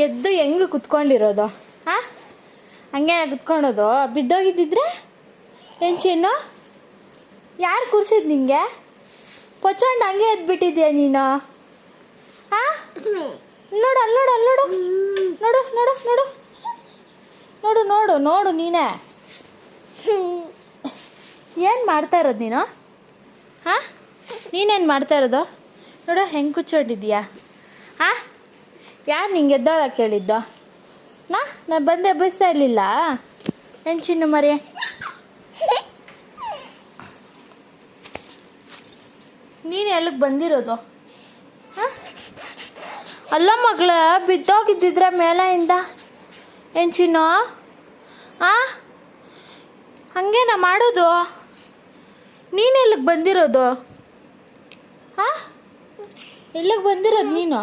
ಎದ್ದು ಹೆಂಗೆ ಕುತ್ಕೊಂಡಿರೋದು? ಹಾಂ, ಹಂಗೆ ಕುತ್ಕೊಳೋದು? ಬಿದ್ದೋಗಿದ್ದಿದ್ರೆ ಏನು ಚಿನ್ನು? ಯಾರು ಕೂರ್ಸಿದ್ದು ನಿಂಗೆ? ಪೊಚ್ಚಂಡು ಹಂಗೆ ಎದ್ಬಿಟ್ಟಿದ್ಯಾ ನೀನು? ಹಾಂ, ನೋಡು ಅಲ್ಲಿ ನೋಡು, ಅಲ್ಲಿ ನೋಡು, ನೋಡು ನೋಡು ನೋಡು ನೋಡು ನೋಡು ನೋಡು ನೀನೇ ಏನು ಮಾಡ್ತಾ ಇರೋದು ನೀನು? ಹಾಂ, ನೀನೇನು ಮಾಡ್ತಾ ಇರೋದು? ನೋಡು ಹೆಂಗೆ ಕುಚ್ಚೋಟಿದ್ಯಾ? ಹಾಂ, ಯಾರು ನಿಂಗೆ ಎದ್ದೋಳಕ್ಕೆ ಹೇಳಿದ್ದು? ನಾನು ಬಂದೆ ಎಬ್ಬಿಸ್ತಾ ಇರಲಿಲ್ಲ? ಏನು ಚಿನ್ನು ಮರಿ? ನೀನು ಎಲ್ಲಿಗೆ ಬಂದಿರೋದು? ಹಾಂ, ಅಲ್ಲ ಮಗಳ, ಬಿದ್ದೋಗಿದ್ದಿದ್ರೆ ಮೇಲೆಯಿಂದ. ಏನು ಚಿನ್ನು? ಹಾಂ, ಹಂಗೇನಾ ಮಾಡೋದು? ನೀನು ಎಲ್ಲಿಗೆ ಬಂದಿರೋದು? ಹಾಂ, ಎಲ್ಲಿಗೆ ಬಂದಿರೋದು ನೀನು?